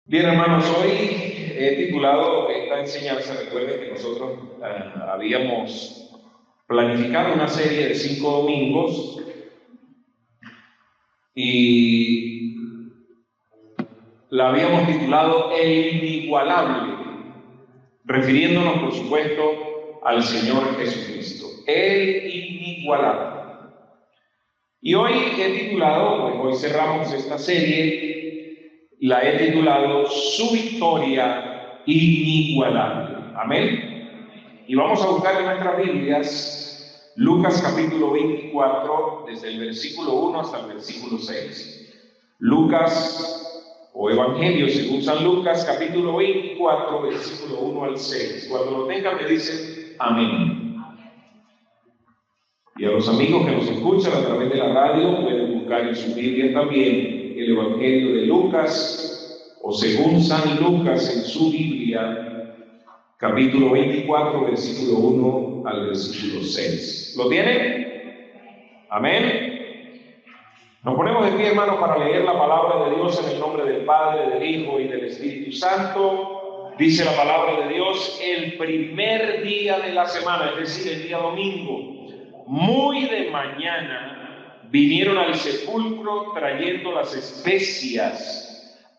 Bien, hermanos, hoy he titulado esta enseñanza. Recuerden que nosotros habíamos planificado una serie de 5 domingos y la habíamos titulado El Inigualable, refiriéndonos, por supuesto, al Señor Jesucristo. El Inigualable. Y hoy he titulado, pues hoy cerramos esta serie, la he titulado Su Victoria Inigualable. Amén. Y vamos a buscar en nuestras Biblias Lucas capítulo 24, desde el versículo 1 hasta el versículo 6. Lucas, o Evangelio según San Lucas, capítulo 24, versículo 1 al 6. Cuando lo tengan me dicen amén. Y a los amigos que nos escuchan a través de la radio pueden buscar en su Biblia también el Evangelio de Lucas, o según San Lucas en su Biblia, capítulo 24, versículo 1 al versículo 6. ¿Lo tienen? Amén. Nos ponemos de pie, hermanos, para leer la palabra de Dios en el nombre del Padre, del Hijo y del Espíritu Santo. Dice la palabra de Dios: el primer día de la semana, es decir, el día domingo, muy de mañana, vinieron al sepulcro trayendo las especias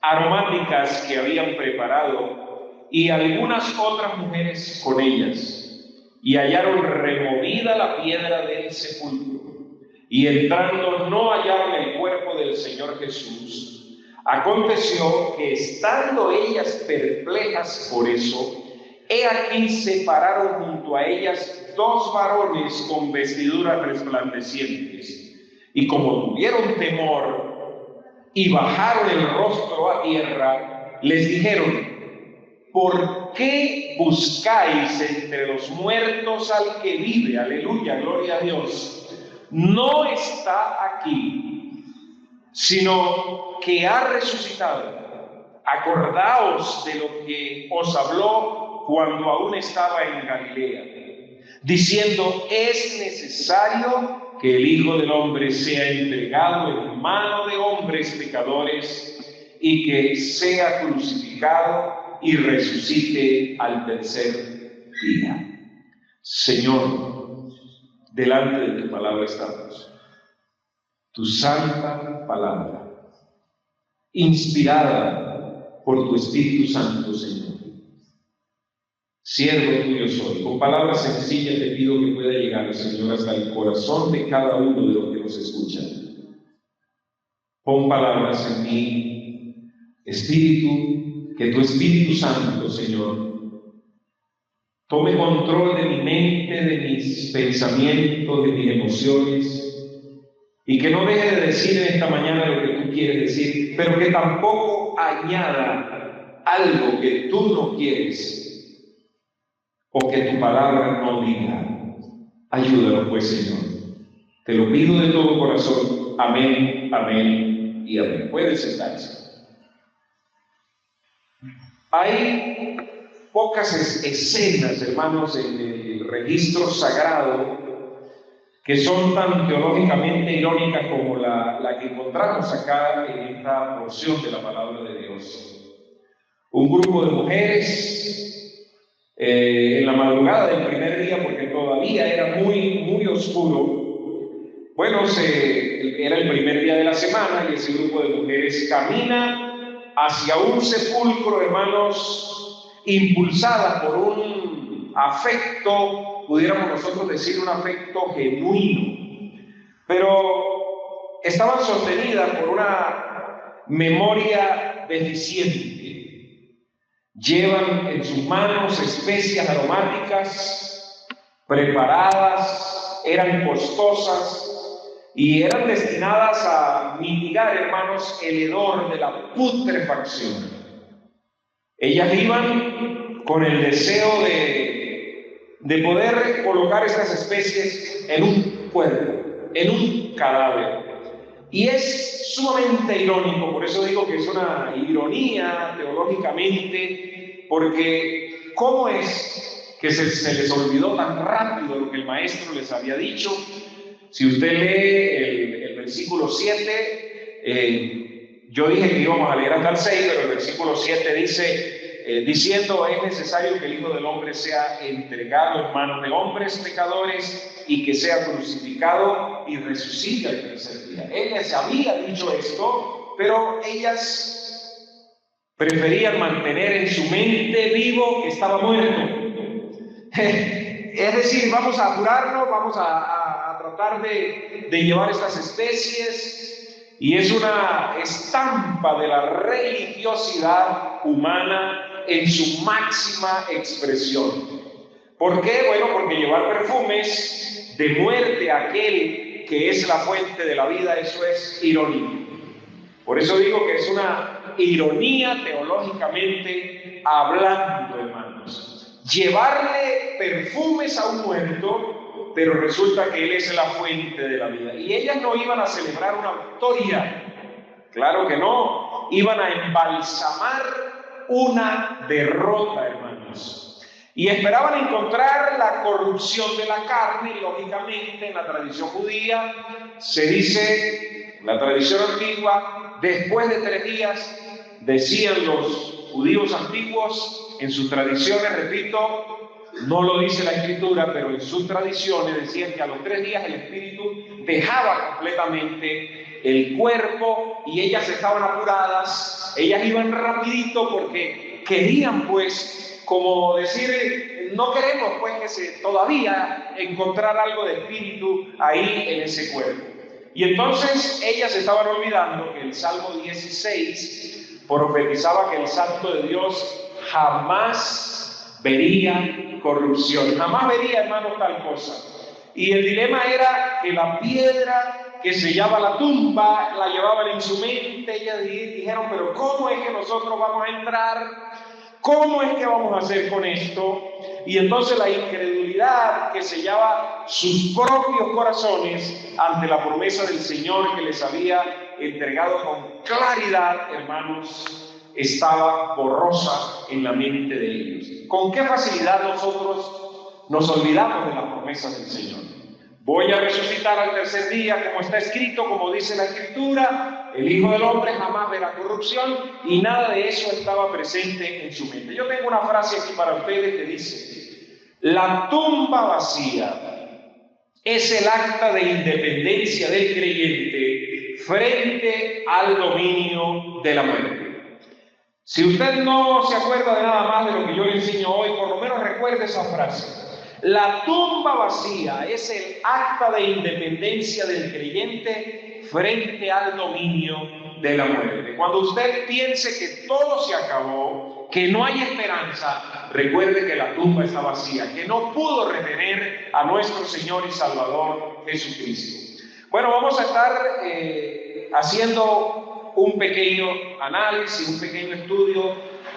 aromáticas que habían preparado y algunas otras mujeres con ellas, y hallaron removida la piedra del sepulcro, y entrando no hallaron el cuerpo del Señor Jesús. Aconteció que, estando ellas perplejas por eso, he aquí se pararon junto a ellas 2 varones con vestiduras resplandecientes, y como tuvieron temor y bajaron el rostro a tierra, les dijeron: ¿por qué buscáis entre los muertos al que vive? Aleluya, gloria a Dios. No está aquí, sino que ha resucitado. Acordaos de lo que os habló cuando aún estaba en Galilea, diciendo: es necesario que el Hijo del Hombre sea entregado en mano de hombres pecadores, y que sea crucificado y resucite al tercer día. Señor, delante de tu palabra estamos, tu santa palabra, inspirada por tu Espíritu Santo, Señor. Siervo tuyo soy. Con palabras sencillas te pido que pueda llegar, Señor, hasta el corazón de cada uno de los que nos escuchan. Pon palabras en mí, Espíritu, que tu Espíritu Santo, Señor, tome control de mi mente, de mis pensamientos, de mis emociones, y que no deje de decir en esta mañana lo que tú quieres decir, pero que tampoco añada algo que tú no quieres, o que tu palabra no diga. Ayúdalo, pues, Señor. Te lo pido de todo corazón. Amén, amén y amén. Pueden sentarse. Hay pocas escenas, hermanos, en el registro sagrado que son tan teológicamente irónicas como la que encontramos acá en esta porción de la palabra de Dios. Un grupo de mujeres, en la madrugada del primer día, porque todavía era muy oscuro. Bueno, era el primer día de la semana, y ese grupo de mujeres camina hacia un sepulcro, hermanos, impulsada por un afecto, pudiéramos nosotros decir un afecto genuino, pero estaban sostenidas por una memoria deficiente. Llevan en sus manos especias aromáticas preparadas, eran costosas y eran destinadas a mitigar, hermanos, el hedor de la putrefacción. Ellas iban con el deseo de poder colocar estas especies en un cuerpo, en un cadáver. Y es sumamente irónico, por eso digo que es una ironía teológicamente, porque ¿cómo es que se les olvidó tan rápido lo que el maestro les había dicho? Si usted lee el versículo 7, Yo dije que íbamos a leer hasta el 6, pero el versículo 7 dice, diciendo, es necesario que el Hijo del Hombre sea entregado en manos de hombres pecadores y que sea crucificado y resucite al tercer día. Ellas había dicho esto, pero ellas preferían mantener en su mente vivo que estaba muerto. Es decir, vamos a apurarnos, vamos a tratar de llevar estas especies. Y es una estampa de la religiosidad humana en su máxima expresión. ¿Por qué? Bueno, porque llevar perfumes de muerte a aquel que es la fuente de la vida, eso es ironía. Por eso digo que es una ironía teológicamente hablando, hermanos. Llevarle perfumes a un muerto, pero resulta que Él es la fuente de la vida. Y ellas no iban a celebrar una victoria, claro que no, iban a embalsamar una derrota, hermanos. Y esperaban encontrar la corrupción de la carne, y lógicamente en la tradición judía se dice, la tradición antigua, después de 3 días, decían los judíos antiguos, en sus tradiciones, repito, no lo dice la Escritura, pero en sus tradiciones decían que a los 3 días el espíritu dejaba completamente el cuerpo y ellas estaban apuradas, ellas iban rapidito porque querían pues, como decir, no queremos pues que todavía encontrar algo de espíritu ahí en ese cuerpo. Y entonces ellas estaban olvidando que el Salmo 16 profetizaba que el Santo de Dios jamás vería corrupción, jamás vería, hermano, tal cosa. Y el dilema era que la piedra que sellaba la tumba la llevaban en su mente. Ellas dijeron, pero ¿cómo es que nosotros vamos a entrar? ¿Cómo es que vamos a hacer con esto? Y entonces la incredulidad que sellaba sus propios corazones ante la promesa del Señor que les había entregado con claridad, hermanos, estaba borrosa en la mente de ellos. ¿Con qué facilidad nosotros nos olvidamos de las promesas del Señor? Voy a resucitar al tercer día, como está escrito, como dice la Escritura, el Hijo del Hombre jamás verá corrupción, y nada de eso estaba presente en su mente. Yo tengo una frase aquí para ustedes que dice, la tumba vacía es el acta de independencia del creyente frente al dominio de la muerte. Si usted no se acuerda de nada más de lo que yo le enseño hoy, por lo menos recuerde esa frase. La tumba vacía es el acta de independencia del creyente frente al dominio de la muerte. Cuando usted piense que todo se acabó, que no hay esperanza, recuerde que la tumba está vacía, que no pudo retener a nuestro Señor y Salvador Jesucristo. Bueno, vamos a estar haciendo un pequeño análisis, un pequeño estudio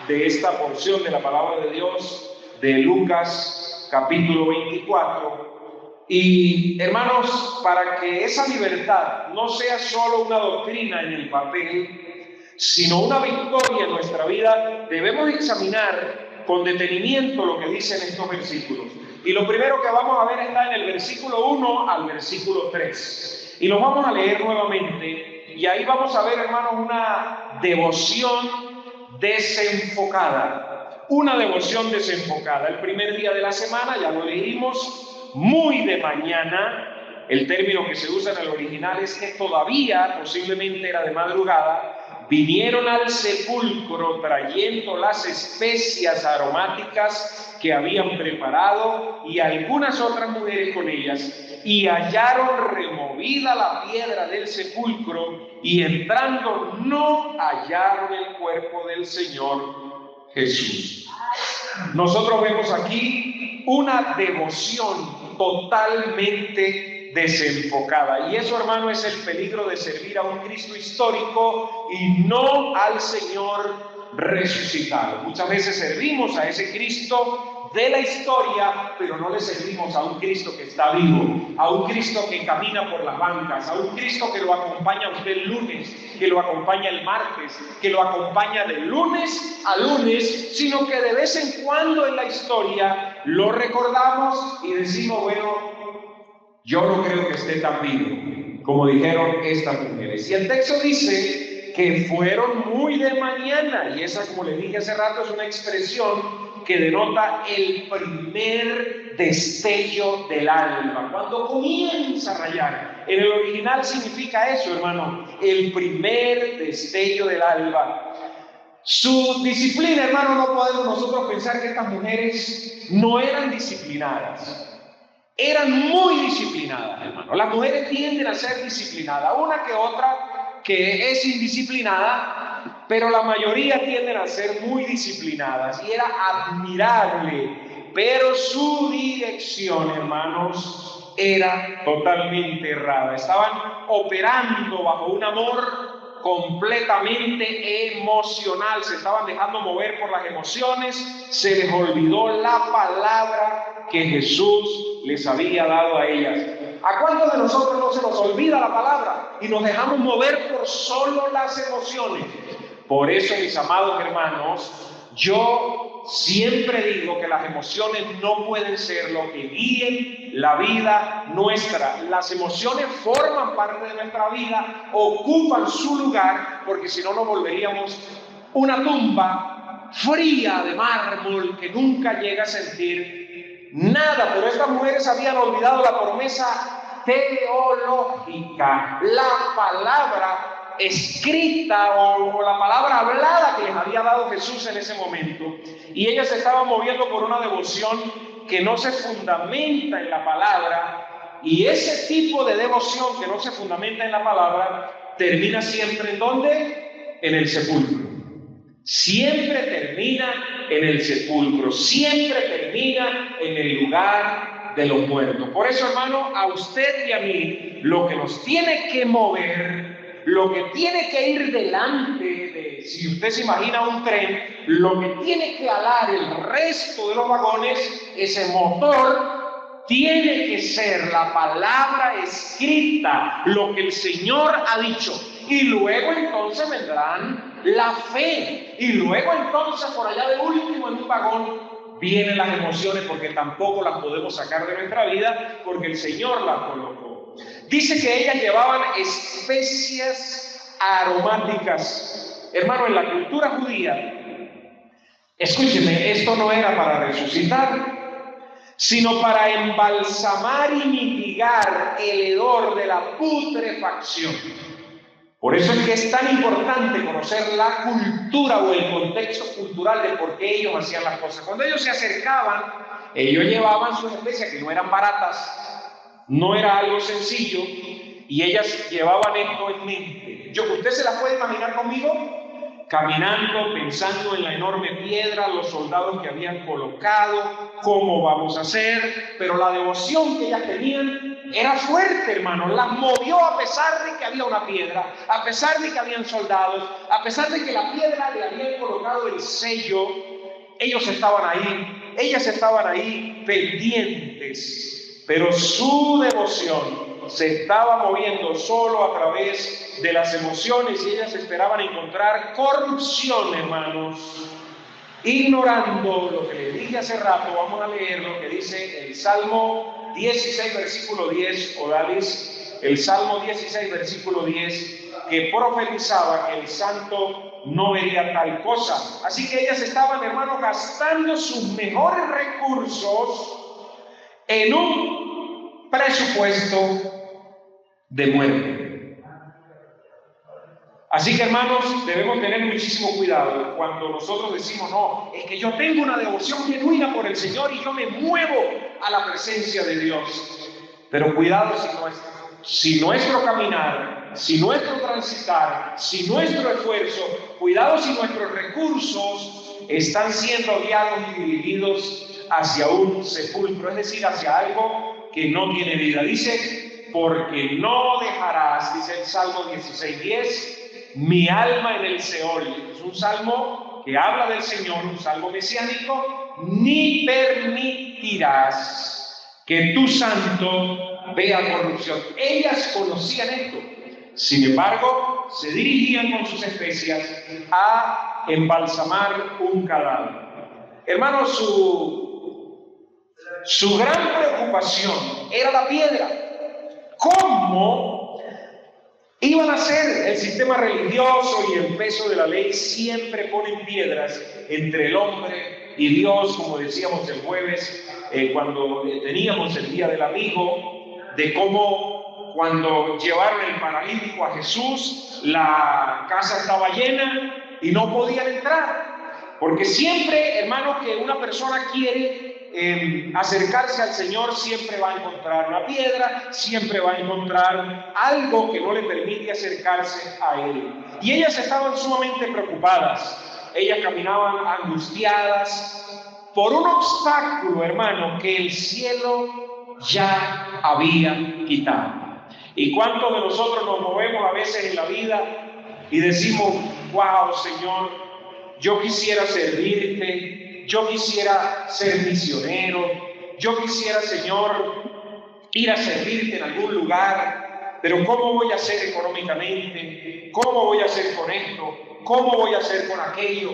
de esta porción de la palabra de Dios de Lucas capítulo 24. Y hermanos, para que esa libertad no sea solo una doctrina en el papel, sino una victoria en nuestra vida, debemos examinar con detenimiento lo que dicen estos versículos. Y lo primero que vamos a ver está en el versículo 1 al versículo 3. Y lo vamos a leer nuevamente. Y ahí vamos a ver, hermanos, una devoción desenfocada. Una devoción desenfocada. El primer día de la semana, ya lo leímos, muy de mañana. El término que se usa en el original es que todavía, posiblemente era de madrugada, vinieron al sepulcro trayendo las especias aromáticas que habían preparado y algunas otras mujeres con ellas, y hallaron removida la piedra del sepulcro, y entrando no hallaron el cuerpo del Señor Jesús. Nosotros vemos aquí una devoción totalmente desenfocada, y eso, hermano, es el peligro de servir a un Cristo histórico y no al Señor resucitado. Muchas veces servimos a ese Cristo de la historia, pero no le servimos a un Cristo que está vivo, a un Cristo que camina por las bancas, a un Cristo que lo acompaña a usted el lunes, que lo acompaña el martes, que lo acompaña de lunes a lunes, sino que de vez en cuando en la historia lo recordamos y decimos, bueno, yo no creo que esté tan vivo como dijeron estas mujeres. Y el texto dice dice que fueron muy de mañana, y esa, como le dije hace rato, es una expresión que denota el primer destello del alba, cuando comienza a rayar. En el original significa eso, hermano, el primer destello del alba. Su disciplina, hermano, no podemos nosotros pensar que estas mujeres no eran disciplinadas. Eran muy disciplinadas, hermano. Las mujeres tienden a ser disciplinadas, una que otra que es indisciplinada, pero la mayoría tienden a ser muy disciplinadas, y era admirable, pero su dirección, hermanos, era totalmente errada. Estaban operando bajo un amor completamente emocional, se estaban dejando mover por las emociones, se les olvidó la palabra que Jesús les había dado a ellas. ¿A cuántos de nosotros no se nos olvida la palabra y nos dejamos mover por solo las emociones? Por eso, mis amados hermanos, yo siempre digo que las emociones no pueden ser lo que guíen la vida nuestra. Las emociones forman parte de nuestra vida, ocupan su lugar, porque si no nos volveríamos una tumba fría de mármol que nunca llega a sentir nada. Pero estas mujeres habían olvidado la promesa teológica, la palabra escrita o la palabra hablada que les había dado Jesús en ese momento, y ellas se estaban moviendo por una devoción que no se fundamenta en la palabra, y ese tipo de devoción que no se fundamenta en la palabra termina siempre ¿en dónde? En el sepulcro. Siempre termina en el sepulcro, siempre termina en el lugar de los muertos. Por eso, hermano, a usted y a mí, lo que nos tiene que mover, lo que tiene que ir delante de, si usted se imagina un tren, lo que tiene que alar el resto de los vagones, ese motor, tiene que ser la palabra escrita, lo que el Señor ha dicho. Y luego entonces vendrán la fe. Y luego entonces, por allá de último en un vagón, vienen las emociones, porque tampoco las podemos sacar de nuestra vida, porque el Señor las colocó. Dice que ellas llevaban especias aromáticas. Hermano, en la cultura judía, escúcheme, esto no era para resucitar, sino para embalsamar y mitigar el hedor de la putrefacción. Por eso es que es tan importante conocer la cultura o el contexto cultural de por qué ellos hacían las cosas. Cuando ellos se acercaban, ellos llevaban sus especias, que no eran baratas, no era algo sencillo, y ellas llevaban esto en mente. ¿Usted se la puede imaginar conmigo? Caminando, pensando en la enorme piedra, los soldados que habían colocado, cómo vamos a hacer, pero la devoción que ellas tenían era fuerte, hermano, las movió a pesar de que había una piedra, a pesar de que habían soldados, a pesar de que la piedra le habían colocado el sello. Ellos estaban ahí, ellas estaban ahí pendientes, pero su devoción se estaba moviendo solo a través de las emociones, y ellas esperaban encontrar corrupción, hermanos. Ignorando lo que le dije hace rato, vamos a leer lo que dice el Salmo 16, versículo 10, Odalis, el Salmo 16, versículo 10, que profetizaba que el santo no vería tal cosa. Así que ellas estaban, hermanos, gastando sus mejores recursos en un presupuesto de muerte. Así que, hermanos, debemos tener muchísimo cuidado cuando nosotros decimos, no, es que yo tengo una devoción genuina por el Señor y yo me muevo a la presencia de Dios. Pero cuidado si nuestro caminar, si nuestro transitar, si nuestro esfuerzo, cuidado si nuestros recursos están siendo guiados y dirigidos hacia un sepulcro, es decir, hacia algo que no tiene vida. Dice, porque no dejarás, dice el Salmo 16:10, mi alma en el Seol. Es un salmo que habla del Señor, un salmo mesiánico. Ni permitirás que tu santo vea corrupción. Ellas conocían esto, sin embargo, se dirigían con sus especias a embalsamar un cadáver. Hermanos, su gran preocupación era la piedra. ¿Cómo Iban a hacer el sistema religioso y el peso de la ley siempre ponen piedras entre el hombre y Dios, como decíamos el jueves, cuando teníamos el Día del Amigo, de cómo cuando llevaron el paralítico a Jesús, la casa estaba llena y no podían entrar. Porque siempre, hermanos, que una persona quiere acercarse al Señor, siempre va a encontrar una piedra, siempre va a encontrar algo que no le permite acercarse a Él. Y ellas estaban sumamente preocupadas, ellas caminaban angustiadas por un obstáculo, hermano, que el cielo ya había quitado. ¿Y cuántos de nosotros nos movemos a veces en la vida y decimos, wow, Señor, yo quisiera servirte, yo quisiera ser misionero, yo quisiera, Señor, ir a servirte en algún lugar, pero ¿cómo voy a hacer económicamente? ¿Cómo voy a hacer con esto? ¿Cómo voy a hacer con aquello?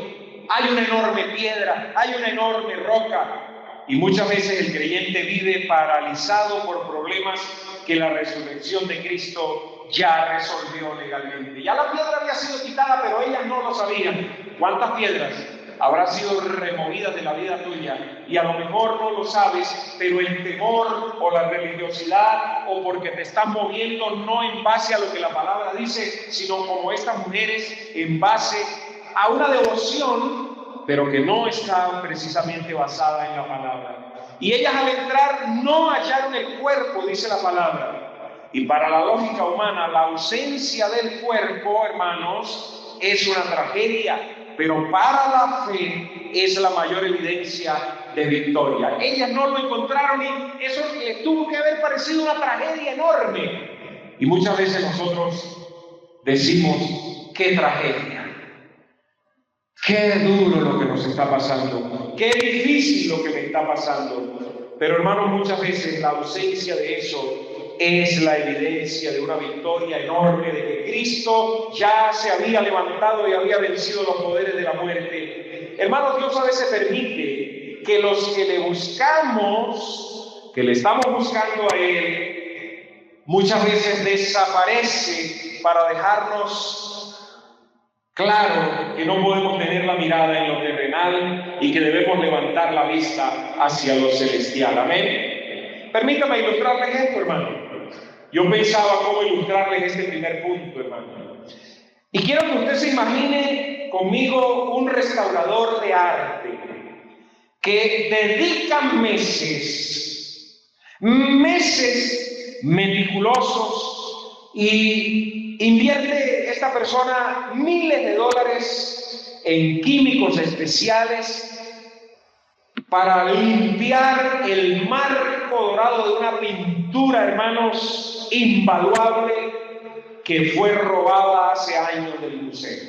Hay una enorme piedra, hay una enorme roca. Y muchas veces el creyente vive paralizado por problemas que la resurrección de Cristo ya resolvió legalmente. Ya la piedra había sido quitada, pero ellas no lo sabían. ¿Cuántas piedras habrán sido removidas de la vida tuya? Y a lo mejor no lo sabes, pero el temor o la religiosidad, o porque te estás moviendo no en base a lo que la palabra dice, sino como estas mujeres en base a una devoción, pero que no está precisamente basada en la palabra. Y ellas al entrar no hallaron el cuerpo, dice la palabra. Y para la lógica humana, la ausencia del cuerpo, hermanos, es una tragedia, pero para la fe es la mayor evidencia de victoria. Ellas no lo encontraron y eso les tuvo que haber parecido una tragedia enorme. Y muchas veces nosotros decimos, qué tragedia. Qué duro lo que nos está pasando, qué difícil lo que me está pasando. Pero hermanos, muchas veces la ausencia de eso es la evidencia de una victoria enorme, de que Cristo ya se había levantado y había vencido los poderes de la muerte. Hermanos, Dios a veces permite que los que le buscamos, que le estamos buscando a Él, muchas veces desaparece para dejarnos claro que no podemos tener la mirada en lo terrenal y que debemos levantar la vista hacia lo celestial. Amén. Permítame ilustrarles esto, hermano. Yo pensaba cómo ilustrarles este primer punto, hermano. Y quiero que usted se imagine conmigo un restaurador de arte que dedica meses meticulosos y invierte esta persona miles de dólares en químicos especiales para limpiar el marco dorado de una pintura, hermanos, invaluable que fue robada hace años del museo.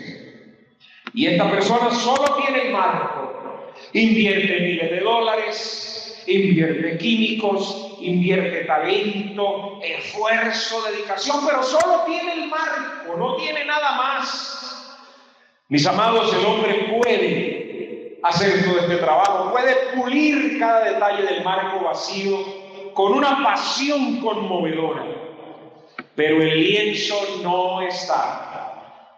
Y esta persona solo tiene el marco, invierte miles de dólares, invierte químicos, invierte talento, esfuerzo, dedicación, pero solo tiene el marco, no tiene nada más. Mis amados, el hombre puede hacer todo este trabajo, puede pulir cada detalle del marco vacío con una pasión conmovedora, pero el lienzo no está.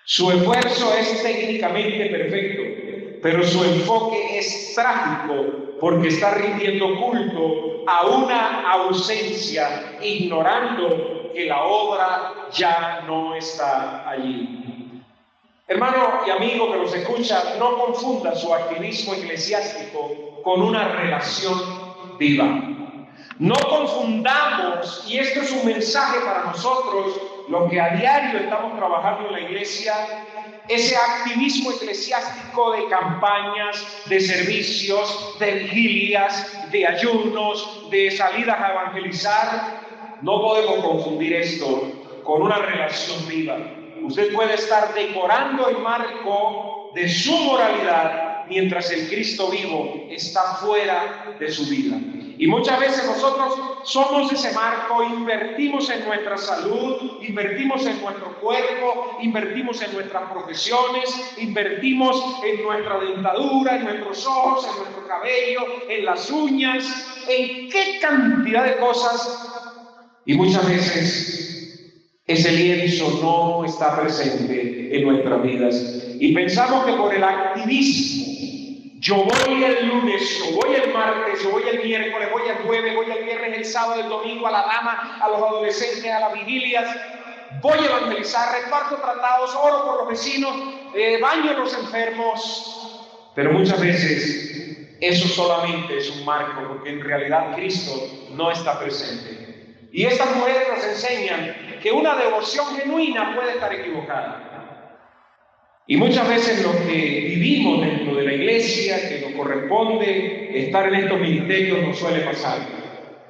Su esfuerzo es técnicamente perfecto, pero su enfoque es trágico porque está rindiendo culto a una ausencia, ignorando que la obra ya no está allí. Hermano y amigo que nos escucha, no confunda su activismo eclesiástico con una relación viva. No confundamos, y esto es un mensaje para nosotros, lo que a diario estamos trabajando en la iglesia, ese activismo eclesiástico de campañas, de servicios, de vigilias, de ayunos, de salidas a evangelizar. No podemos confundir esto con una relación viva. Usted puede estar decorando el marco de su moralidad mientras el Cristo vivo está fuera de su vida. Y muchas veces nosotros somos ese marco, invertimos en nuestra salud, invertimos en nuestro cuerpo, invertimos en nuestras profesiones, invertimos en nuestra dentadura, en nuestros ojos, en nuestro cabello, en las uñas, en qué cantidad de cosas. Y muchas veces ese lienzo no está presente en nuestras vidas. Y pensamos que por el activismo, yo voy el lunes, yo voy el martes, yo voy el miércoles, voy el jueves, voy el viernes, el sábado, el domingo, a la dama, a los adolescentes, a las vigilias, voy a evangelizar, reparto tratados, oro por los vecinos, baño a los enfermos. Pero muchas veces eso solamente es un marco, porque en realidad Cristo no está presente. Y estas mujeres nos enseñan que una devoción genuina puede estar equivocada. Y muchas veces lo que vivimos dentro de la iglesia, que nos corresponde estar en estos ministerios, nos suele pasar.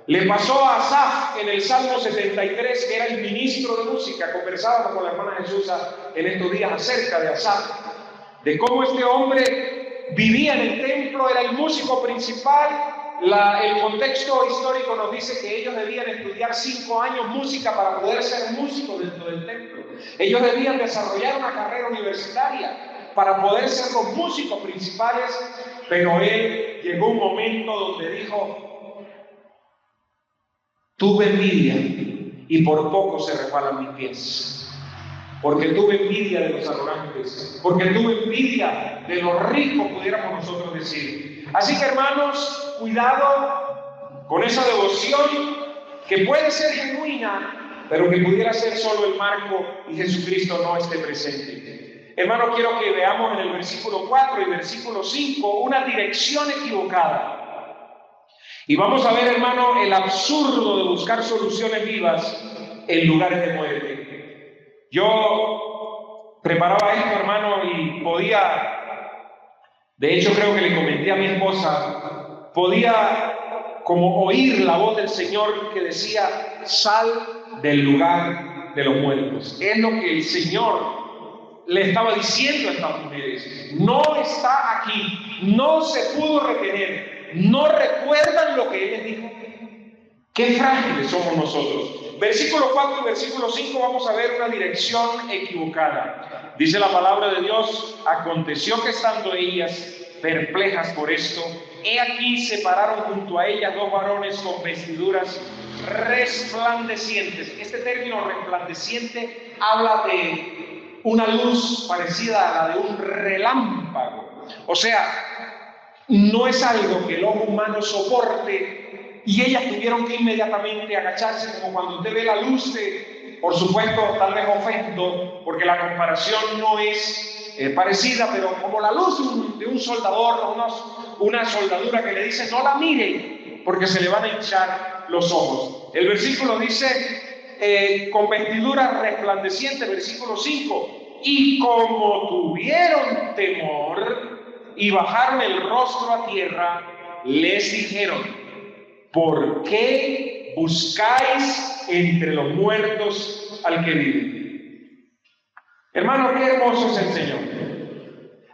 Le pasó a Asaf en el Salmo 73, que era el ministro de música. Conversábamos con la hermana Jesús en estos días acerca de Asaf, de cómo este hombre vivía en el templo, era el músico principal. El contexto histórico nos dice que ellos debían estudiar 5 años música para poder ser músicos dentro del templo. Ellos debían desarrollar una carrera universitaria para poder ser los músicos principales, pero él llegó un momento donde dijo: tuve envidia y por poco se resbalan mis pies, porque tuve envidia de los arrogantes, porque tuve envidia de los ricos, pudiéramos nosotros decir. Así que, hermanos, cuidado con esa devoción que puede ser genuina, pero que pudiera ser solo el marco y Jesucristo no esté presente. Hermano, quiero que veamos en el versículo 4 y versículo 5 una dirección equivocada. Y vamos a ver, hermano, el absurdo de buscar soluciones vivas en lugares de muerte. Yo preparaba esto, hermano, y podía, de hecho creo que le comenté a mi esposa, podía como oír la voz del Señor que decía: sal del lugar de los muertos. Es lo que el Señor le estaba diciendo a estas mujeres. No está aquí, no se pudo retener, no recuerdan lo que Él les dijo. Qué frágiles somos nosotros. Versículo 4 y versículo 5 vamos a ver una dirección equivocada. Dice la palabra de Dios: aconteció que estando ellas perplejas por esto, he aquí se pararon junto a ellas 2 varones con vestiduras resplandecientes. Este término resplandeciente habla de una luz parecida a la de un relámpago. O sea, no es algo que el ojo humano soporte, y ellas tuvieron que inmediatamente agacharse, como cuando usted ve la luz de, por supuesto, tal vez ofendo, porque la comparación no es parecida, pero como la luz de un soldador, una soldadura que le dice: no la mire, porque se le van a hinchar los ojos. El versículo dice: con vestiduras resplandecientes, versículo 5, y como tuvieron temor y bajaron el rostro a tierra, les dijeron: ¿por qué buscáis entre los muertos al que vive? Hermanos, qué hermoso es el Señor.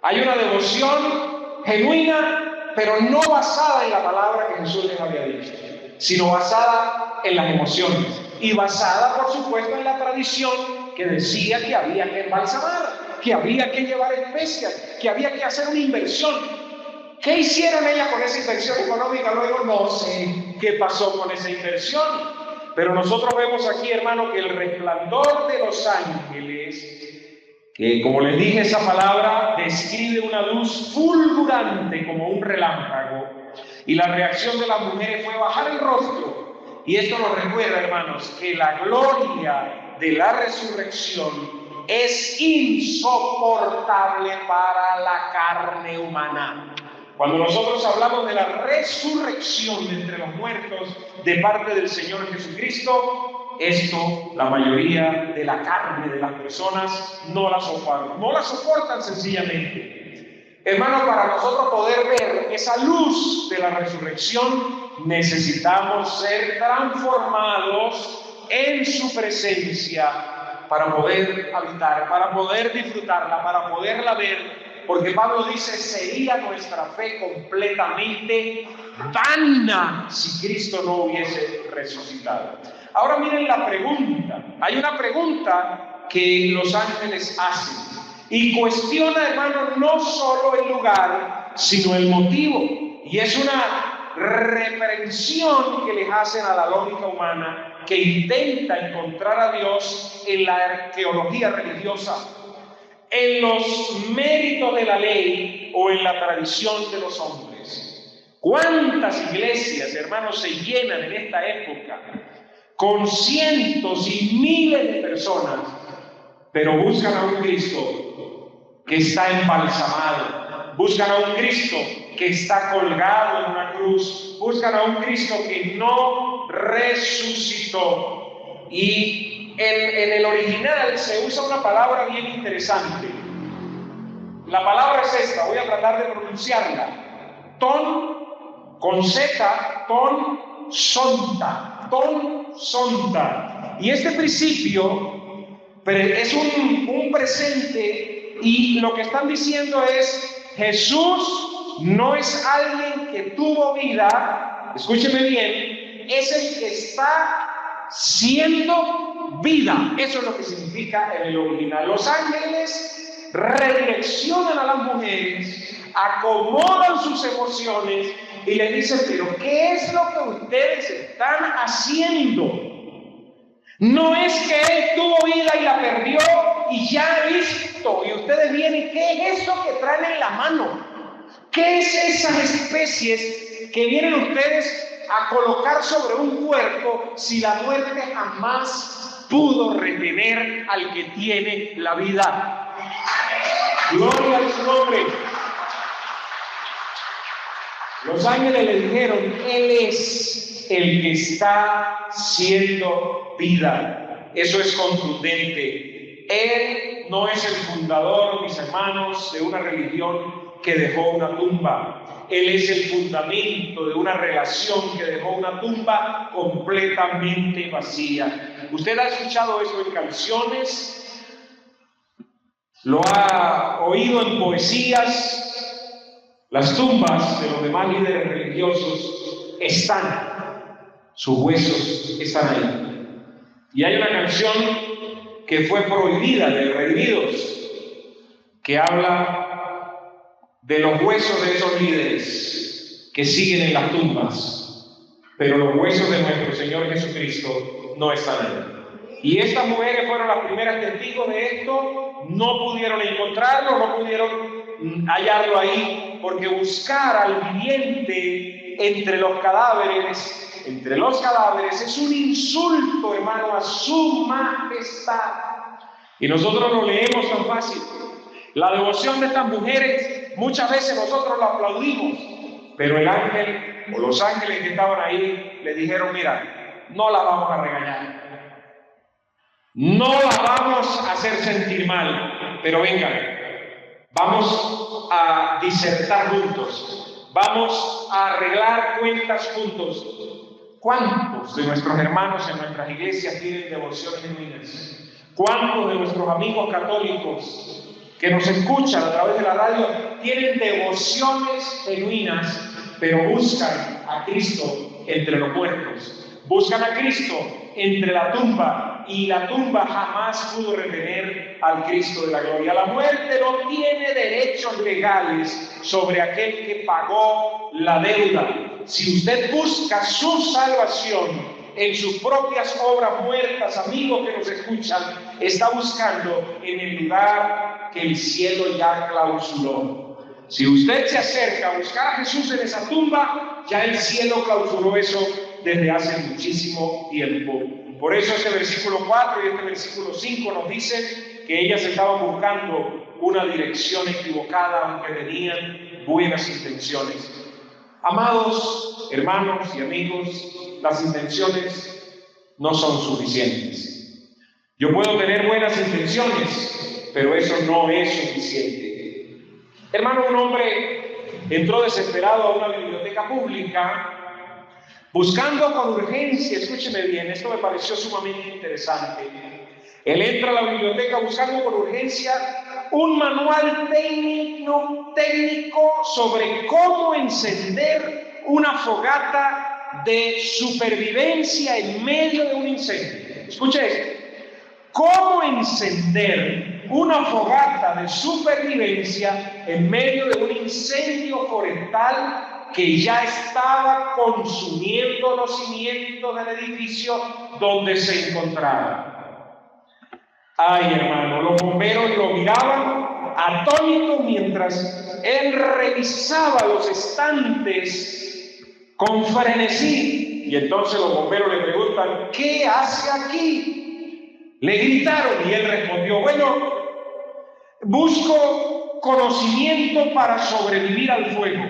Hay una devoción genuina, pero no basada en la palabra que Jesús les había dicho, sino basada en las emociones y basada, por supuesto, en la tradición que decía que había que embalsamar, que había que llevar especias, que había que hacer una inversión. ¿Qué hicieron ellas con esa inversión económica? Luego no sé qué pasó con esa inversión, pero nosotros vemos aquí, hermano, que el resplandor de los ángeles, que como les dije, esa palabra describe una luz fulgurante como un relámpago, y la reacción de las mujeres fue bajar el rostro. Y esto nos recuerda, hermanos, que la gloria de la resurrección es insoportable para la carne humana. Cuando nosotros hablamos de la resurrección de entre los muertos de parte del Señor Jesucristo, esto la mayoría de la carne de las personas no la soportan sencillamente. Hermano, para nosotros poder ver esa luz de la resurrección, necesitamos ser transformados en su presencia para poder habitar, para poder disfrutarla, para poderla ver. Porque Pablo dice: sería nuestra fe completamente vana si Cristo no hubiese resucitado. Ahora miren la pregunta. Hay una pregunta que los ángeles hacen y cuestiona, hermano, no solo el lugar, sino el motivo. Y es una reprensión que les hacen a la lógica humana que intenta encontrar a Dios en la arqueología religiosa, en los méritos de la ley o en la tradición de los hombres. ¿Cuántas iglesias, hermanos, se llenan en esta época con cientos y miles de personas, pero buscan a un Cristo que está embalsamado, buscan a un Cristo que está colgado en una cruz, buscan a un Cristo que no resucitó? Y en el original se usa una palabra bien interesante. La palabra es esta, voy a tratar de pronunciarla. Ton, con Z, ton, sonta, ton, sonta. Y este principio es un presente, y lo que están diciendo es: Jesús no es alguien que tuvo vida, escúcheme bien, es el que está siendo vida. Eso es lo que significa en el original. Los ángeles redireccionan a las mujeres, acomodan sus emociones y les dicen: pero ¿qué es lo que ustedes están haciendo? No es que él tuvo vida y la perdió y ya listo, y ustedes vienen, ¿qué es eso que traen en la mano? ¿Qué es esas especies que vienen ustedes a colocar sobre un cuerpo si la muerte jamás pudo retener al que tiene la vida? Gloria a su nombre. Los ángeles le dijeron: Él es el que está siendo vida. Eso es contundente. Él no es el fundador, mis hermanos, de una religión que dejó una tumba. Él es el fundamento de una relación que dejó una tumba completamente vacía. ¿Usted ha escuchado eso en canciones? ¿Lo ha oído en poesías? Las tumbas de los demás líderes religiosos están, sus huesos están ahí. Y hay una canción que fue prohibida de Redimidos, que habla de los huesos de esos líderes que siguen en las tumbas, pero los huesos de nuestro Señor Jesucristo no están ahí. Y estas mujeres fueron las primeras testigos de esto. No pudieron encontrarlo, no pudieron hallarlo ahí, porque buscar al viviente entre los cadáveres es un insulto, hermano, a su majestad. Y nosotros lo leemos tan fácil. La devoción de estas mujeres, muchas veces nosotros la aplaudimos, pero el ángel o los ángeles que estaban ahí le dijeron: mira, no la vamos a regañar, no la vamos a hacer sentir mal, pero vengan, vamos a disertar juntos, vamos a arreglar cuentas juntos. ¿Cuántos de nuestros hermanos en nuestras iglesias tienen devociones genuinas? ¿Cuántos de nuestros amigos católicos que nos escuchan a través de la radio tienen devociones genuinas, pero buscan a Cristo entre los muertos? Buscan a Cristo entre la tumba, y la tumba jamás pudo retener al Cristo de la gloria. La muerte no tiene derechos legales sobre aquel que pagó la deuda. Si usted busca su salvación en sus propias obras muertas, amigos que nos escuchan, está buscando en el lugar que el cielo ya clausuró. Si usted se acerca a buscar a Jesús en esa tumba, ya el cielo clausuró eso desde hace muchísimo tiempo. Por eso este versículo 4 y este versículo 5 nos dicen que ellas estaban buscando una dirección equivocada, aunque tenían buenas intenciones. Amados hermanos y amigos, las intenciones no son suficientes. Yo puedo tener buenas intenciones, pero eso no es suficiente. Hermano, un hombre entró desesperado a una biblioteca pública buscando con urgencia, escúcheme bien, esto me pareció sumamente interesante. Él entra a la biblioteca buscando con urgencia un manual técnico sobre cómo encender una fogata de supervivencia en medio de un incendio. Escuche esto. ¿Cómo encender una fogata de supervivencia en medio de un incendio forestal que ya estaba consumiendo los cimientos del edificio donde se encontraba. Ay, hermano, los bomberos lo miraban atónitos mientras él revisaba los estantes con frenesí. Y entonces los bomberos le preguntan: ¿qué hace aquí? Le gritaron y él respondió: bueno, busco conocimiento para sobrevivir al fuego.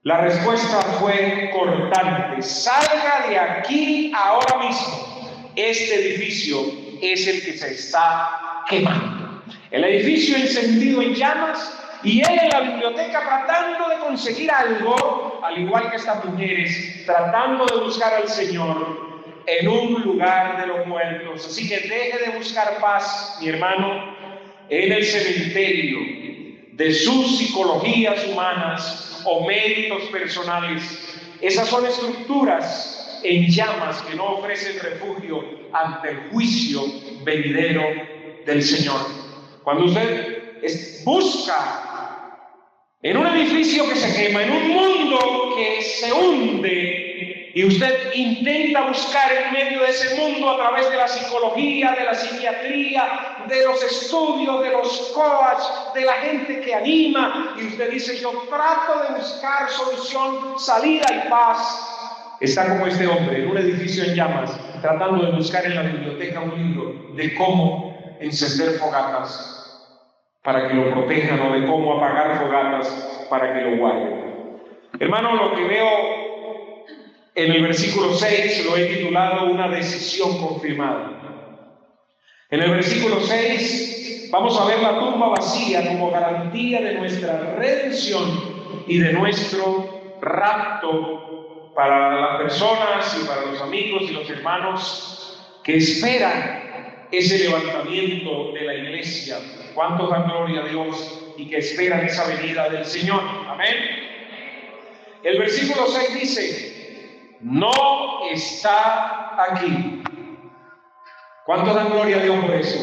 La respuesta fue cortante: salga de aquí ahora mismo. Este edificio es el que se está quemando. El edificio encendido en llamas y él en la biblioteca tratando de conseguir algo, al igual que estas mujeres, tratando de buscar al Señor en un lugar de los muertos. Así que deje de buscar paz, mi hermano, en el cementerio de sus psicologías humanas o méritos personales. Esas son estructuras en llamas que no ofrecen refugio ante el juicio venidero del Señor. Cuando usted busca en un edificio que se quema, en un mundo que se hunde, y usted intenta buscar en medio de ese mundo a través de la psicología, de la psiquiatría, de los estudios, de los coaches, de la gente que anima, y usted dice: yo trato de buscar solución, salida y paz. Está como este hombre en un edificio en llamas, tratando de buscar en la biblioteca un libro de cómo encender fogatas para que lo protejan, o de cómo apagar fogatas para que lo guarden. Hermano, lo que veo en el versículo 6 lo he titulado una decisión confirmada. En el versículo 6 vamos a ver la tumba vacía como garantía de nuestra redención y de nuestro rapto para las personas y para los amigos y los hermanos que esperan ese levantamiento de la iglesia. ¿Cuántos dan gloria a Dios y que esperan esa venida del Señor? Amén. El versículo 6 dice: no está aquí. ¿Cuántos dan gloria a Dios por eso?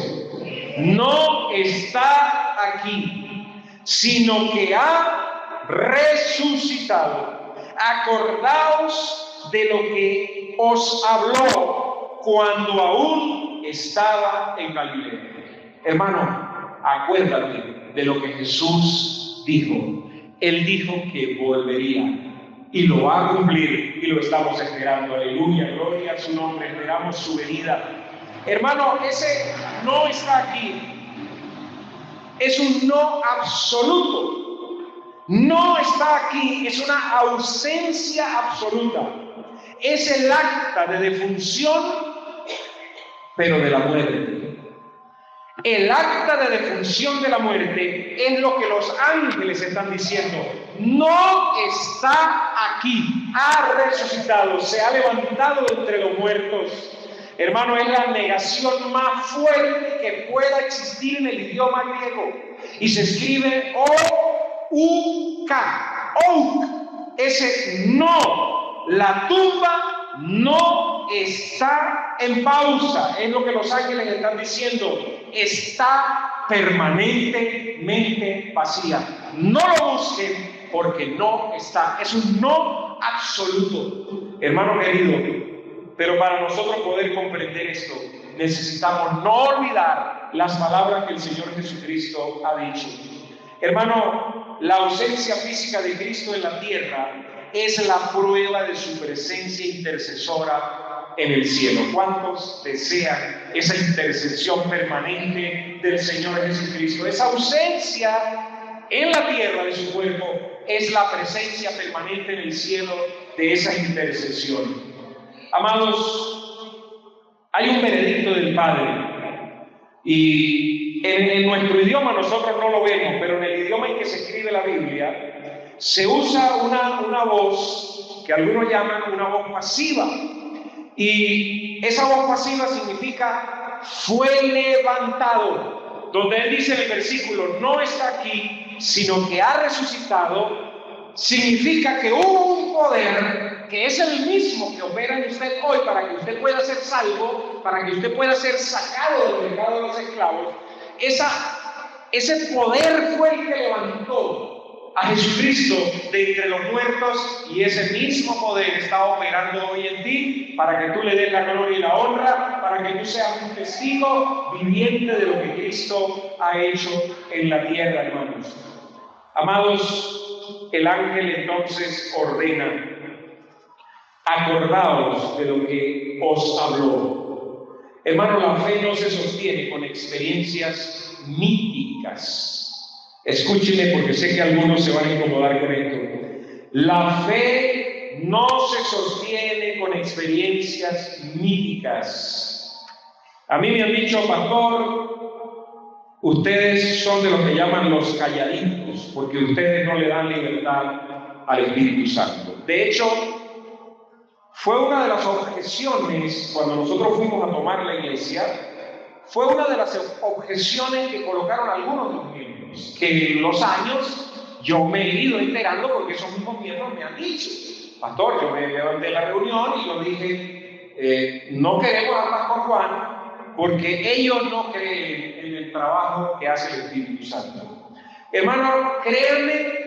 No está aquí, sino que ha resucitado. Acordaos de lo que os habló cuando aún estaba en Galilea. Hermano, acuérdate de lo que Jesús dijo. Él dijo que volvería y lo va a cumplir, y lo estamos esperando. Aleluya, gloria a su nombre, esperamos su venida. Hermano, ese no está aquí. Es un no absoluto. No está aquí, es una ausencia absoluta. Es el acta de defunción, pero de la muerte. El acta de defunción de la muerte es lo que los ángeles están diciendo. No está aquí, ha resucitado, se ha levantado entre los muertos. Hermano, es la negación más fuerte que pueda existir en el idioma griego. Y se escribe O-U-K. Ouk. Ese no. La tumba no está en pausa. Es lo que los ángeles están diciendo. Está permanentemente vacía. No lo busquen porque no está. Es un no absoluto. Hermano querido, pero para nosotros poder comprender esto, necesitamos no olvidar las palabras que el Señor Jesucristo ha dicho. Hermano, la ausencia física de Cristo en la tierra es la prueba de su presencia intercesora en el cielo. ¿Cuántos desean esa intercesión permanente del Señor Jesucristo? Esa ausencia en la tierra de su cuerpo es la presencia permanente en el cielo de esa intercesión. Amados, hay un veredicto del Padre, y en nuestro idioma nosotros no lo vemos, pero en el idioma en que se escribe la Biblia se usa una voz que algunos llaman una voz pasiva, y esa voz pasiva significa fue levantado, donde él dice en el versículo no está aquí, sino que ha resucitado. Significa que hubo un poder que es el mismo que opera en usted hoy para que usted pueda ser salvo, para que usted pueda ser sacado del mercado de los esclavos. Ese poder fue el que levantó a Jesucristo de entre los muertos, y ese mismo poder está operando hoy en ti para que tú le des la gloria y la honra, para que tú seas un testigo viviente de lo que Cristo ha hecho en la tierra, hermanos. Amados, el ángel entonces ordena: acordaos de lo que os habló. Hermano, la fe no se sostiene con experiencias míticas. Escúchenme, porque sé que algunos se van a incomodar con esto. La fe no se sostiene con experiencias míticas. A mí me han dicho: pastor, ustedes son de los que llaman los calladitos, porque ustedes no le dan libertad al Espíritu Santo. De hecho, fue una de las objeciones cuando nosotros fuimos a tomar la iglesia. Fue una de las objeciones que colocaron algunos de los miembros, que en los años yo me he ido enterando, porque esos mismos miembros me han dicho: pastor, yo me levanté la reunión y yo dije, no queremos al pastor Juan, porque ellos no creen en el trabajo que hace el Espíritu Santo. Hermano, créanme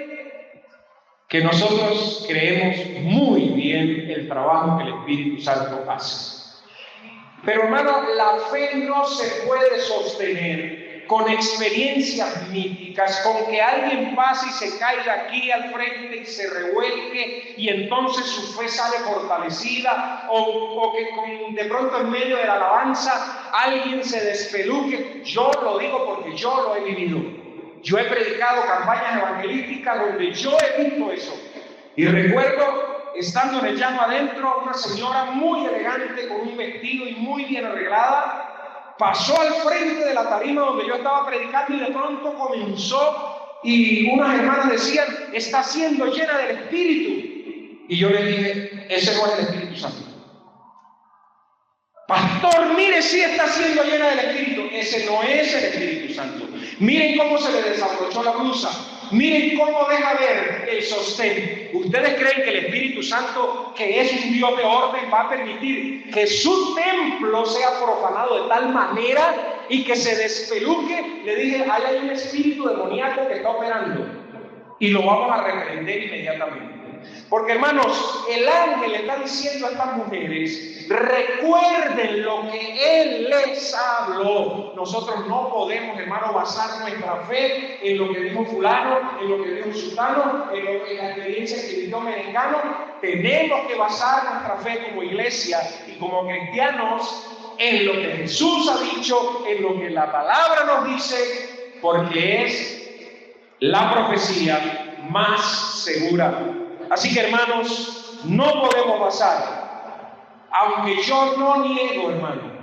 que nosotros creemos muy bien el trabajo que el Espíritu Santo hace. Pero hermano, la fe no se puede sostener con experiencias míticas, con que alguien pase y se caiga aquí al frente y se revuelque y entonces su fe sale fortalecida, o que de pronto en medio de la alabanza alguien se despeluque. Yo lo digo porque yo lo he vivido. Yo he predicado campañas evangelísticas donde yo he visto eso. Y recuerdo, estando en el llano adentro, una señora muy elegante con un vestido y muy bien arreglada pasó al frente de la tarima donde yo estaba predicando, y de pronto comenzó, y unas hermanas decían: está siendo llena del Espíritu. Y yo le dije: ese no es el Espíritu Santo. Pastor, mire, sí está siendo llena del Espíritu. Ese no es el Espíritu Santo. Miren cómo se le desabrochó la blusa. Miren cómo deja ver el sostén. ¿Ustedes creen que el Espíritu Santo, que es un Dios de orden, va a permitir que su templo sea profanado de tal manera y que se despeluque? Le dije: ahí hay un espíritu demoníaco que está operando y lo vamos a reprender inmediatamente. Porque hermanos, el ángel le está diciendo a estas mujeres: recuerden lo que él les habló. Nosotros no podemos, hermano, basar nuestra fe en lo que dijo fulano, en lo que dijo sultano, en la experiencia que vivió merengano. Tenemos que basar nuestra fe como iglesia y como cristianos en lo que Jesús ha dicho, en lo que la palabra nos dice, porque es la profecía más segura. Así que, hermanos, no podemos basar, aunque yo no niego, hermano,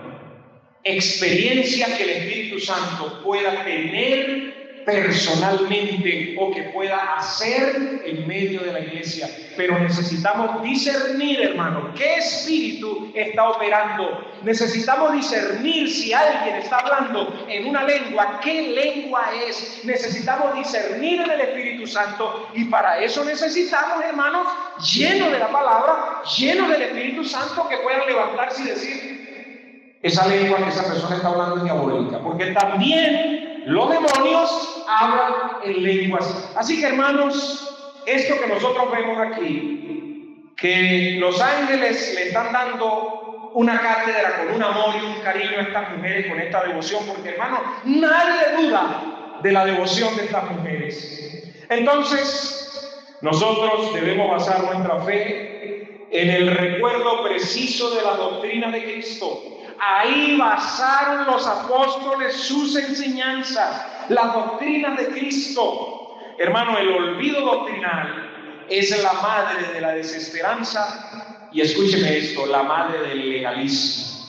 experiencias que el Espíritu Santo pueda tener personalmente o que pueda hacer en medio de la iglesia, pero necesitamos discernir, hermano, qué espíritu está operando. Necesitamos discernir si alguien está hablando en una lengua, qué lengua es. Necesitamos discernir en el Espíritu Santo, y para eso necesitamos, hermanos, llenos de la palabra, llenos del Espíritu Santo, que puedan levantarse y decir: esa lengua que esa persona está hablando es diabólica, porque también los demonios hablan en lenguas. Así que, hermanos, esto que nosotros vemos aquí, que los ángeles le están dando una cátedra con un amor y un cariño a estas mujeres con esta devoción, porque, hermano, nadie duda de la devoción de estas mujeres. Entonces, nosotros debemos basar nuestra fe en el recuerdo preciso de la doctrina de Cristo. Ahí basaron los apóstoles sus enseñanzas, las doctrinas de Cristo. Hermano, el olvido doctrinal es la madre de la desesperanza, y escúcheme esto, la madre del legalismo.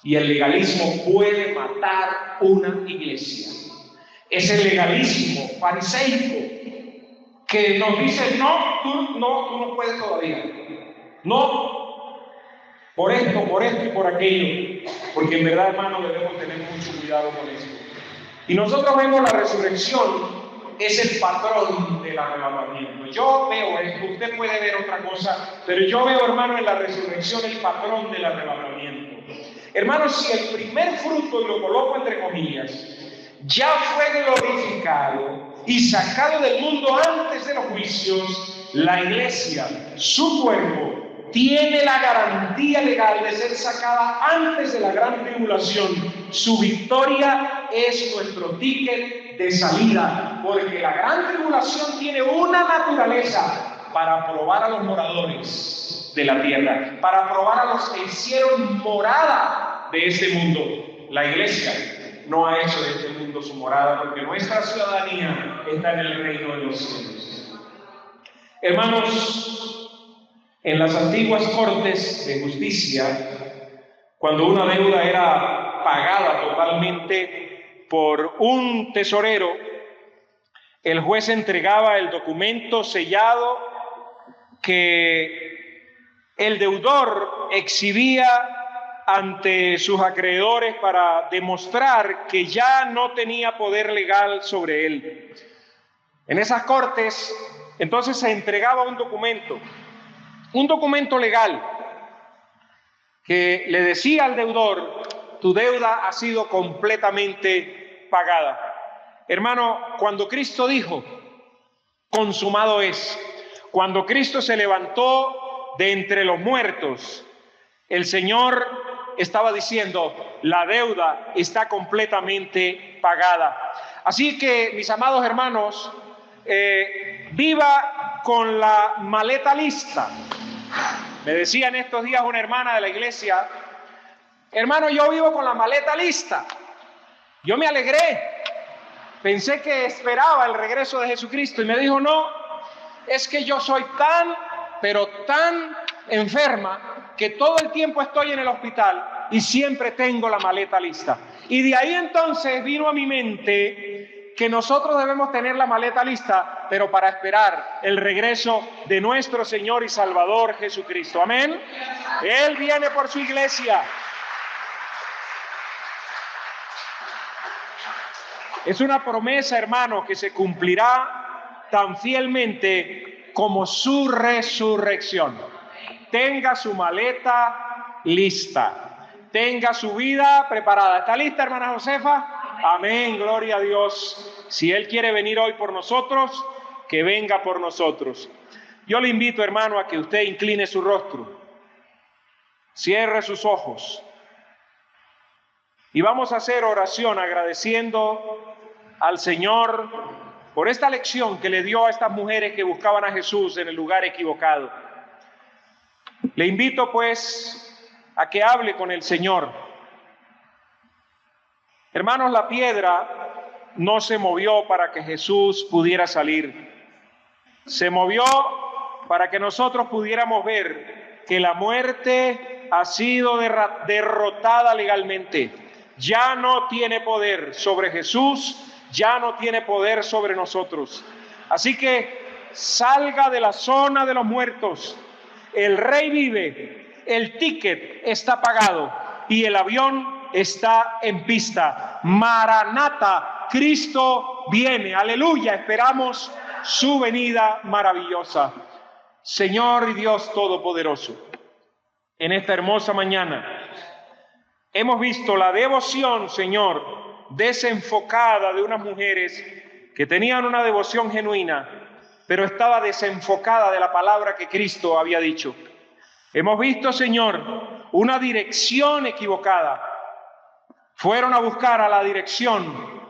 Y el legalismo puede matar una iglesia. Es el legalismo fariseico que nos dice: no, tú no puedes todavía. No. Por esto y por aquello. Porque en verdad, hermano, debemos tener mucho cuidado con esto. Y nosotros vemos la resurrección, es el patrón del arrebatamiento. Yo veo esto, usted puede ver otra cosa, pero yo veo, hermano, en la resurrección el patrón del arrebatamiento. Hermano, si el primer fruto, y lo coloco entre comillas, ya fue glorificado y sacado del mundo antes de los juicios, la iglesia, su cuerpo, tiene la garantía legal de ser sacada antes de la gran tribulación. Su victoria es nuestro ticket de salida, porque la gran tribulación tiene una naturaleza: para probar a los moradores de la tierra, para probar a los que hicieron morada de este mundo. La iglesia no ha hecho de este mundo su morada, porque nuestra ciudadanía está en el reino de los cielos. Hermanos, en las antiguas cortes de justicia, cuando una deuda era pagada totalmente por un tesorero, el juez entregaba el documento sellado que el deudor exhibía ante sus acreedores para demostrar que ya no tenía poder legal sobre él. En esas cortes, entonces se entregaba un documento legal que le decía al deudor: tu deuda ha sido completamente pagada. Hermano, cuando Cristo dijo, consumado es, cuando Cristo se levantó de entre los muertos, el Señor estaba diciendo: la deuda está completamente pagada. Así que, mis amados hermanos, viva con la maleta lista. Me decía en estos días una hermana de la iglesia: hermano, yo vivo con la maleta lista. Yo me alegré, pensé que esperaba el regreso de Jesucristo, y me dijo: no, es que yo soy tan, pero tan enferma que todo el tiempo estoy en el hospital y siempre tengo la maleta lista. Y de ahí entonces vino a mi mente que nosotros debemos tener la maleta lista, pero para esperar el regreso de nuestro Señor y Salvador Jesucristo. Amén. Él viene por su iglesia. Es una promesa, hermano, que se cumplirá tan fielmente como su resurrección. Tenga su maleta lista. Tenga su vida preparada. ¿Está lista, hermana Josefa? Amén, gloria a Dios. Si Él quiere venir hoy por nosotros, que venga por nosotros. Yo le invito, hermano, a que usted incline su rostro, cierre sus ojos, y vamos a hacer oración agradeciendo al Señor por esta lección que le dio a estas mujeres que buscaban a Jesús en el lugar equivocado. Le invito, pues, a que hable con el Señor. Hermanos, la piedra no se movió para que Jesús pudiera salir. Se movió para que nosotros pudiéramos ver que la muerte ha sido derrotada legalmente. Ya no tiene poder sobre Jesús, ya no tiene poder sobre nosotros. Así que salga de la zona de los muertos. El Rey vive, el ticket está pagado y el avión está en pista. Maranata, Cristo viene. Aleluya, esperamos su venida maravillosa. Señor y Dios Todopoderoso, en esta hermosa mañana hemos visto la devoción, Señor, desenfocada de unas mujeres que tenían una devoción genuina, pero estaba desenfocada de la palabra que Cristo había dicho. Hemos visto, Señor, una dirección equivocada. Fueron a buscar a la dirección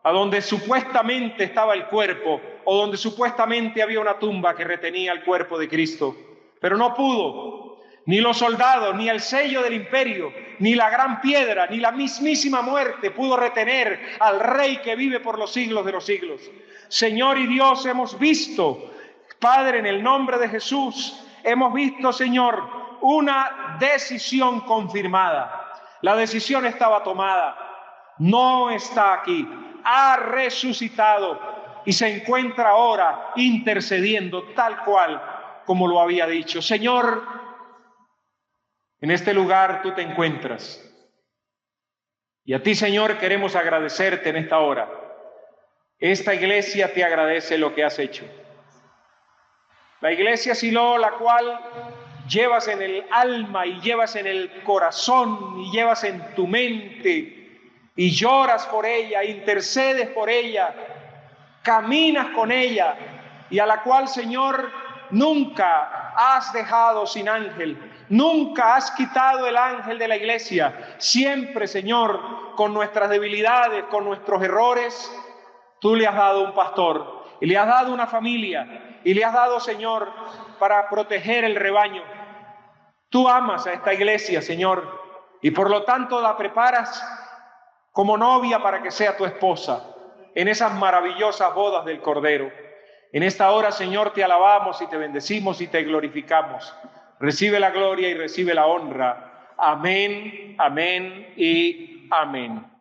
a donde supuestamente estaba el cuerpo, o donde supuestamente había una tumba que retenía el cuerpo de Cristo, pero no pudo. Ni los soldados, ni el sello del imperio, ni la gran piedra, ni la mismísima muerte pudo retener al Rey que vive por los siglos de los siglos. Señor y Dios, hemos visto, Padre, en el nombre de Jesús, hemos visto, Señor, una decisión confirmada. La decisión estaba tomada, no está aquí, ha resucitado y se encuentra ahora intercediendo tal cual como lo había dicho. Señor, en este lugar tú te encuentras y a ti, Señor, queremos agradecerte en esta hora. Esta iglesia te agradece lo que has hecho. La iglesia Silo, la cual llevas en el alma y llevas en el corazón y llevas en tu mente y lloras por ella, intercedes por ella, caminas con ella, y a la cual, Señor, nunca has dejado sin ángel, nunca has quitado el ángel de la iglesia. Siempre, Señor, con nuestras debilidades, con nuestros errores, tú le has dado un pastor, y le has dado una familia, y le has dado, Señor, para proteger el rebaño. Tú amas a esta iglesia, Señor, y por lo tanto la preparas como novia para que sea tu esposa en esas maravillosas bodas del Cordero. En esta hora, Señor, te alabamos y te bendecimos y te glorificamos. Recibe la gloria y recibe la honra. Amén, amén y amén.